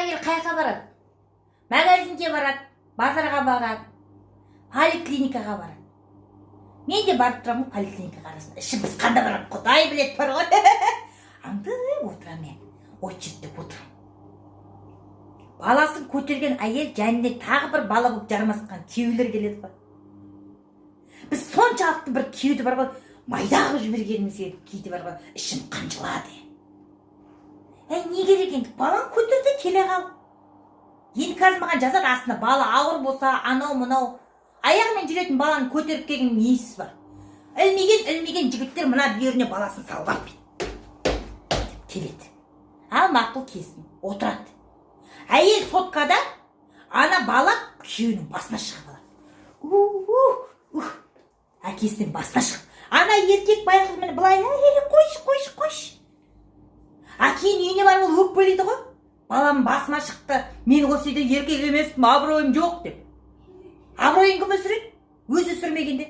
әйел қайқа барады? Магазинге барады, базарға барады, поликлиникаға барады. Мен де барып тұрамын поликлиникаға арасында. Ішім пысқанда барам, Құдай білет бар ғой. Аңдып отырам мен, очередьте отырам. Баласын көтерген әйел жанына тағы бір бала болып жармасқан күйеулер келеді ғой. Біз соншалықты бір күйеуді бар ғой, майдағы жібергенімізге кейде бар ғой, ішім қанжылады. Не керек енді? Баланы көтерді келе қал. Енді қазір маған жазады астында бала ауыр болса, анау мынау. Аяғымен жүретін баланы көтеріп келген несі бар? Ілмеген жігіттер мына бүйіріне баласын салып келеді. Ал мақұл кесін, отырады. Әйел соткада ана бала күйеуінің басына шығып алады. Әкесінің басына шығып. Ана еркек байғыз мені былай, қойшы. Кейін үйіне бар ол өкпелейді ғой. Балам басыма шықты, мен осы үйде еркек емеспін, абыройым жоқ деп. Абыройын кім өсіреді? Өзі сүрмегенде.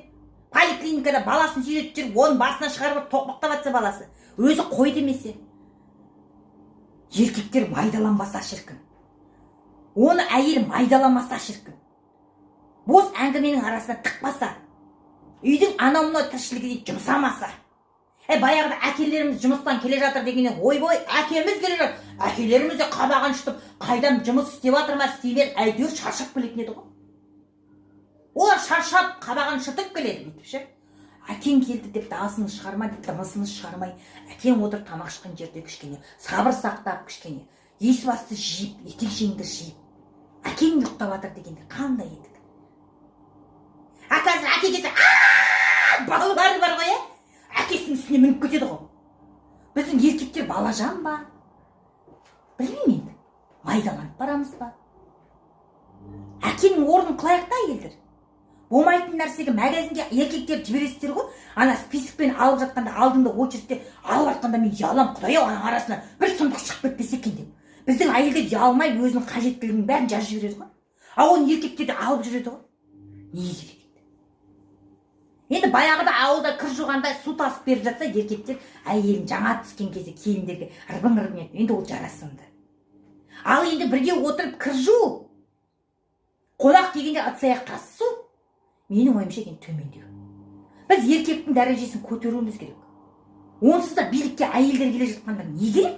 Поликлиникада баласын сүйретіп жүріп, оның басына шығарып тоқмақтап атса баласы. Өзі қой демесе. Еркектер майдаланбаса шіркін. Оны әйел майдаламаса шіркін. Бос әңгіменің арасына тықпаса. Үйдің анау-мынау тіршілігіне жұмсамаса. Баяғыда әкелеріміз жұмыстан келе жатыр дегеннен, ойбой, әкеміз келе жатыр. Әкелеріміз де қабағын шытып, қайдан жұмыс істеп жатыр ма, істемер, әйтеуір шаршап келетін еді ғой. Олар шаршап, қабағын шытып келеді бүйтіп ше. Әкең келді деп дауысын шығармай, дыбысын шығармай, әкең отыр тамақ ішкен жерде кішкене, сабыр сақтап кішкене, ес басты жиып, етек жеңді жиып, әкең ұйықтап жатыр дегенде қандай едік? Қазір әке келсе, балалары бар ғой, әкесінің үстіне мініп кетеді ғой. Біздің еркектер балажан ба? Білмеймін енді. Майдаланып барамыз ба? Әкенің орнын қылайық та әйелдер. Болмайтын нәрсеге магазинге еркектер жібересіздер ғой. Ана списокпен алып жатқанда, алдыңда очередьте алып жатқанда мен ұялам, Құдай-ау, ананың арасына бір сұмдық шығып кетпесе екен деп. Біздің әйелдер ұялмай өзінің қажеттілігінің бәрін жазып жібереді ғой. Оны еркектер де алып жүреді ғой. Не керек? Енді баяғыда ауылда кір жуғанда су тасып беріп жатса, еркектер әйелін жаңа түскен кезде келіндерге ырбың еді. Енді ол жарасымды. Ал енді бірге отырып кір жу, қонақ дегенде ыдыс-аяқ тасысу, менің ойымша екен төмендеу. Біз еркектің дәрежесін көтеруіміз керек. Онсыз да билікке әйелдер келе жатқанда не керек?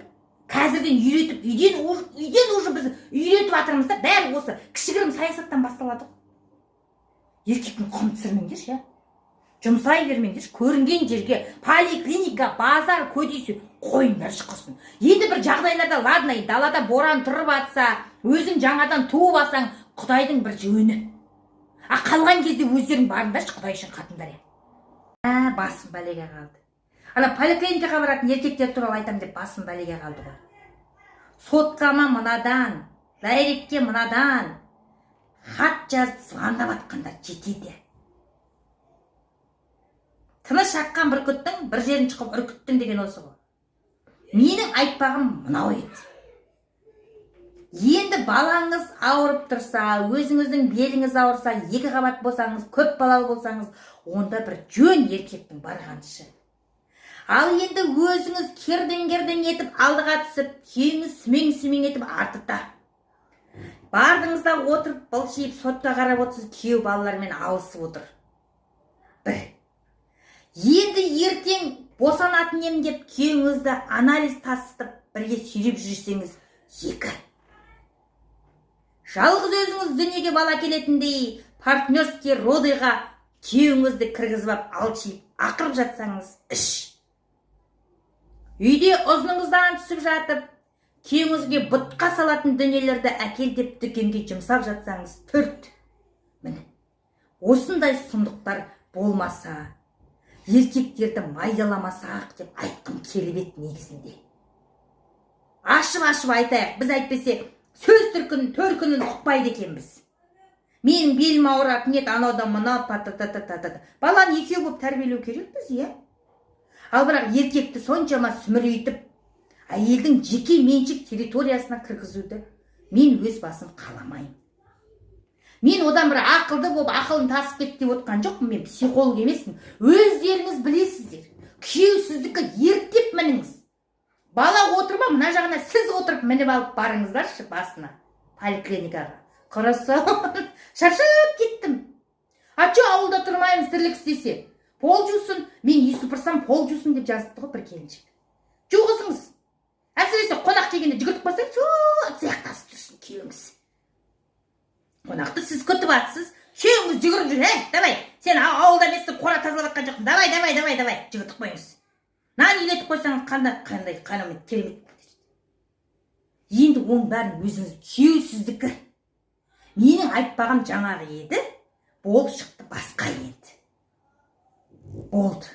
Қазірден үйретіп, үйден уже біз үйретіп жатырмыз да, бәрі осы кішігірім саясаттан басталады. Еркектің құнын түсірмеңдер, ше. Жұмсай бермеңдер, көрінген жерге, поликлиника, базар, көдейсі, қойындар шыққырсын. Енді бір жағдайларда, ладно, далада боран тұрып атса, өзің жаңадан туып алсаң, Құдайдың бір жөні. Қалған кезде өздерің барыңдаршы, Құдай үшін қатындар. Басым бәлеге қалды. Ана поликлиникаға баратын еркектер туралы айтам деп басым бәлеге қалды ғой. Соткама мынадан, дайректке мынадан, хат жазып звондап атқандар жетеді. Тыныш аққан бүркіттің бір жерін шығып үркіттің деген осы ғой. Менің айтпағым мынау еді. Енді балаңыз ауырып тұрса, өзіңіздің беліңіз ауырса, 2 қабат болсаңыз, көп балалы болсаңыз, онда бір жөн еркектің барғанышы. Ал енді өзіңіз керден етіп алдыға түсіп, күйіңіз сүмең етіп артыта. Бардыңызда отырып, былшиып, сотқа қарап отырсыз, күйеу балалармен алысып отыр. Бір. Енді ертең босанатын ем деп күйеуіңізді анализ тасытып бірге сүйреп жүрсеңіз, 2. Жалғыз өзіңіз дүниеге бала келетіндей партнерский родыға күйеуіңізді кіргізіп алшиып ақырып жатсаңыз, 3. Үйде ұзыныңыздан түсіп жатып, күйеуіңізге бұтқа салатын дүниелерді әкел деп дүкенге жұмсап жатсаңыз, 4. Міне, осындай сұмдықтар болмаса, еркектерді майдаламасақ деп айтқым келіп еді негізінде. Ашып айтайық, біз әйтпесе сөз төркінін ұқпайды екенбіз. Менің белім ауыратын еді, анаудан мына пата-та-та-та-та. Баланы 2 болып тәрбиелеу керекпіз, иә? Ал бірақ еркекті соншама сүмірейтіп, әйелдің жеке меншік территориясына кіргізуді мен өз басым қаламайым. Мен одан бір ақылды болып, ақылын тасып кет деп отқан жоқпын, мен психолог емеспін. Өздеріңіз білесіздер. Күйеу сіздікі ерттеп мініңіз. Бала отырма, мына жағына сіз отырып мініп алып барыңыздаршы басына, поликлиникаға. Құрысын, шаршап кеттім. Ачу ауылда тұрмаймыз, тірлік істесе. Пол жусын, мен үй сыпырсам пол жусын деп жазыпты ғой бір келіншек. Жуғызыңыз. Әсіресе қонақ келгенде жүгіртіп қалсаң, сияқтасып жүрсін күйеуіңіз. Қонақты сіз күтіп атсыз, күйеуіңіз жүгіріп жүр, давай. Сен ауылда емессің, қора тазалап атқан жоқсың. Давай, жүгіртіп қойыңыз. Нан илетіп қойсаңыз қандай керемет. Енді оның бәрін өзіңіз күйеусіздікі. Менің айтпағым жаңағы еді, болып шықты басқа енді. Болды.